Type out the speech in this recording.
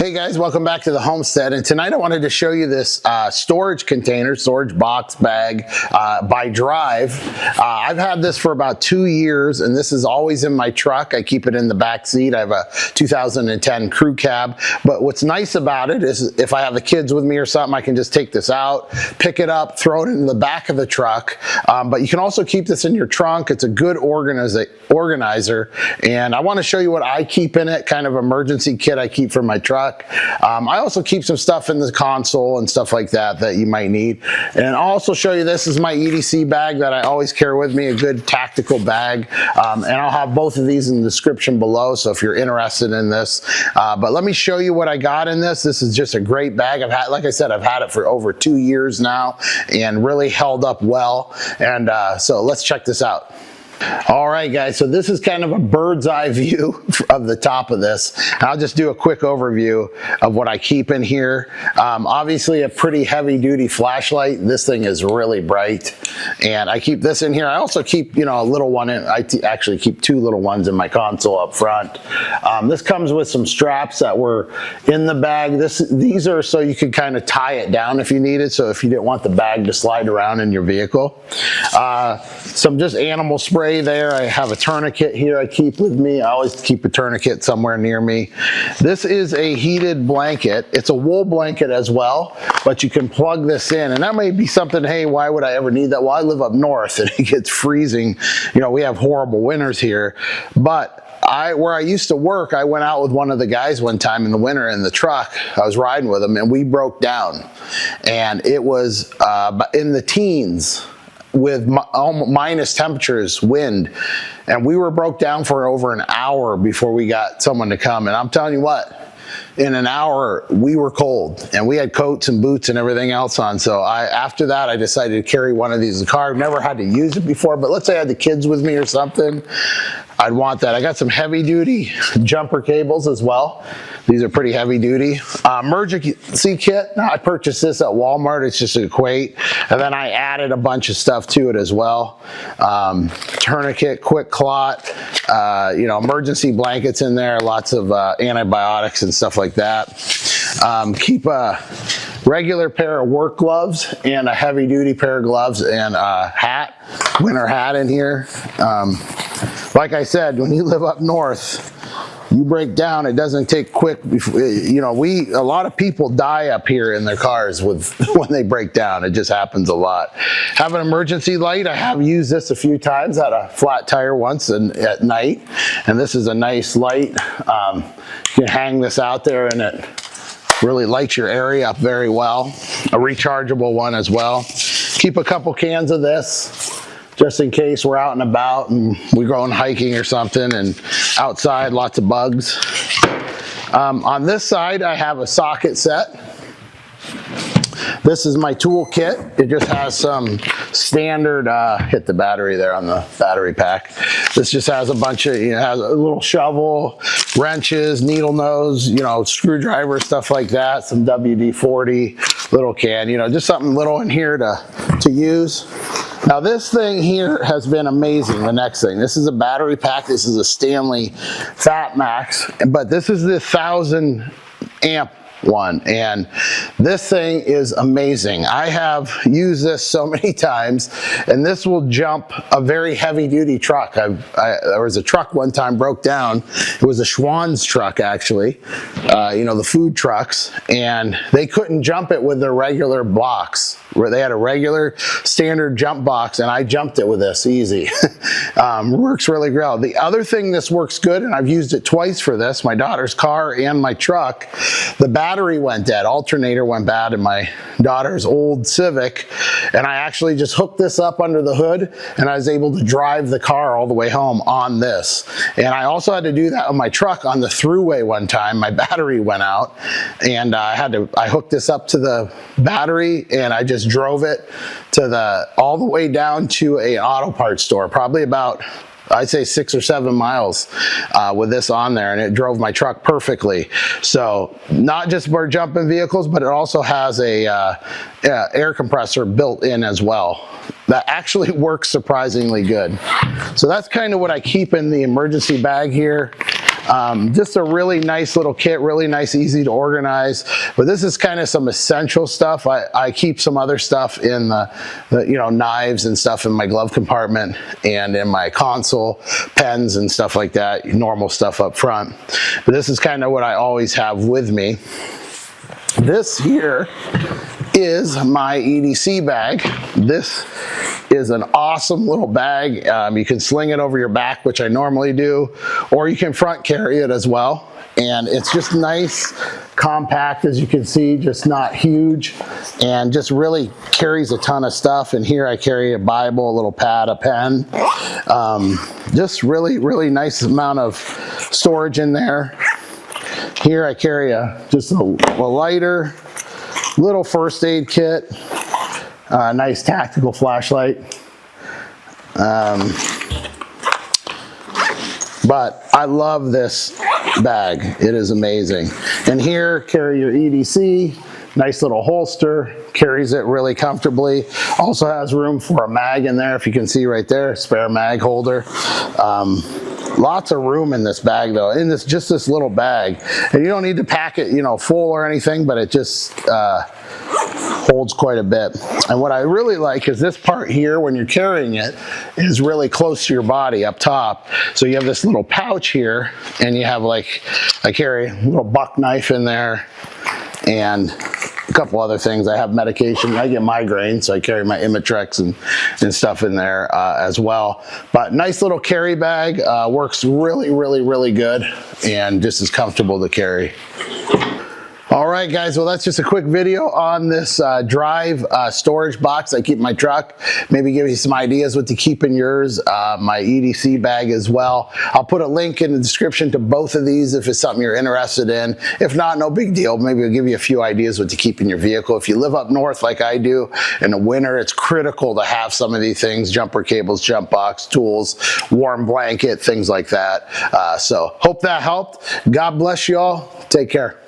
Hey guys, welcome back to the homestead, and tonight I wanted to show you this storage container, storage box bag by Drive. I've had this for about 2 years, and this is always in my truck. I keep it in the back seat. I have a 2010 crew cab, but what's nice about it is if I have the kids with me or something, I can just take this out, pick it up, throw it in the back of the truck, but you can also keep this in your trunk. It's a good organizer, and I want to show you what I keep in it, kind of emergency kit I keep for my truck. I also keep some stuff in the console and stuff like that that you might need. And I'll also show you, this is my EDC bag that I always carry with me, a good tactical bag. And I'll have both of these in the description below, so if you're interested in this. But let me show you what I got in this. This is just a great bag. Like I said, I've had it for over 2 years now and really held up well. And so let's check this out. All right, guys, so this is kind of a bird's eye view of the top of this. I'll just do a quick overview of what I keep in here. Obviously a pretty heavy duty flashlight. This thing is really bright, and I keep this in here. I also keep, a little one in. I actually keep 2 little ones in my console up front. This comes with some straps that were in the bag. These are so you could kind of tie it down if you needed, so if you didn't want the bag to slide around in your vehicle. Some just animal spray there. I have a tourniquet here I keep with me. I always keep a tourniquet somewhere near me. This is a heated blanket. It's a wool blanket as well, but you can plug this in, and that may be something, hey, why would I ever need that? Well, I live up north and it gets freezing. We have horrible winters here, but where I used to work, I went out with one of the guys one time in the winter in the truck. I was riding with him and we broke down, and it was in the teens with minus temperatures, wind, and we were broke down for over an hour before we got someone to come. And I'm telling you what, in an hour we were cold, and we had coats and boots and everything else on. So after that I decided to carry one of these in the car. I've never had to use it before, but let's say I had the kids with me or something, I'd want that. I got some heavy duty jumper cables as well. These are pretty heavy duty. Emergency kit, now I purchased this at Walmart. It's just a crate, and then I added a bunch of stuff to it as well. Tourniquet, quick clot, emergency blankets in there, lots of antibiotics and stuff like that. Keep a regular pair of work gloves and a heavy duty pair of gloves and a hat, winter hat in here. Like I said, when you live up north, you break down, it doesn't take quick. A lot of people die up here in their cars when they break down. It just happens a lot. Have an emergency light. I have used this a few times. I had a flat tire once at night, and this is a nice light. You can hang this out there and it really lights your area up very well. A rechargeable one as well. Keep a couple cans of this just in case we're out and about and we're going hiking or something, and outside lots of bugs. On this side I have a socket set. This is my tool kit. It just has some standard, hit the battery there on the battery pack. This just has a bunch of, has a little shovel, wrenches, needle nose, screwdriver, stuff like that, some WD-40, little can, just something little in here to use. Now this thing here has been amazing. The next thing, this is a battery pack. This is a Stanley Fat Max, but this is the 1000 amp one, and this thing is amazing. I have used this so many times, and this will jump a very heavy duty truck. There was a truck one time broke down. It was a Schwann's truck, actually, the food trucks, and they couldn't jump it with their regular blocks, where they had a regular standard jump box, and I jumped it with this easy. Works really well. The other thing this works good, and I've used it twice for this, my daughter's car and my truck, the battery went dead, alternator went bad in my daughter's old Civic, and I actually just hooked this up under the hood, and I was able to drive the car all the way home on this. And I also had to do that on my truck on the thruway one time. My battery went out, and I hooked this up to the battery, and I just drove it to all the way down to an auto parts store, probably about, I'd say 6 or 7 miles with this on there, and it drove my truck perfectly. So not just for jumping vehicles, but it also has a air compressor built in as well. That actually works surprisingly good. So that's kind of what I keep in the emergency bag here. Just a really nice little kit, really nice, easy to organize. But this is kind of some essential stuff. I keep some other stuff in the knives and stuff in my glove compartment and in my console, pens and stuff like that, normal stuff up front. But this is kind of what I always have with me. This here is my EDC bag. This is an awesome little bag. You can sling it over your back, which I normally do, or you can front carry it as well. And it's just nice, compact, as you can see, just not huge, and just really carries a ton of stuff. And here I carry a Bible, a little pad, a pen. Just really nice amount of storage in there. Here I carry just a lighter, little first aid kit, nice tactical flashlight. But I love this bag. It is amazing. And here, carry your EDC, nice little holster, carries it really comfortably. Also has room for a mag in there, if you can see right there, spare mag holder. Lots of room in this bag though, in just this little bag. And you don't need to pack it, full or anything, but it just holds quite a bit. And what I really like is this part here, when you're carrying it, is really close to your body up top. So you have this little pouch here, and you have I carry a little buck knife in there, and a couple other things. I have medication. I get migraines, so I carry my Imitrex and stuff in there as well. But nice little carry bag, works really good, and just as comfortable to carry. All right, guys, well, that's just a quick video on this Drive storage box I keep in my truck. Maybe give you some ideas what to keep in yours, my EDC bag as well. I'll put a link in the description to both of these if it's something you're interested in. If not, no big deal. Maybe I'll give you a few ideas what to keep in your vehicle. If you live up north like I do, in the winter, it's critical to have some of these things: jumper cables, jump box, tools, warm blanket, things like that. So hope that helped. God bless you all. Take care.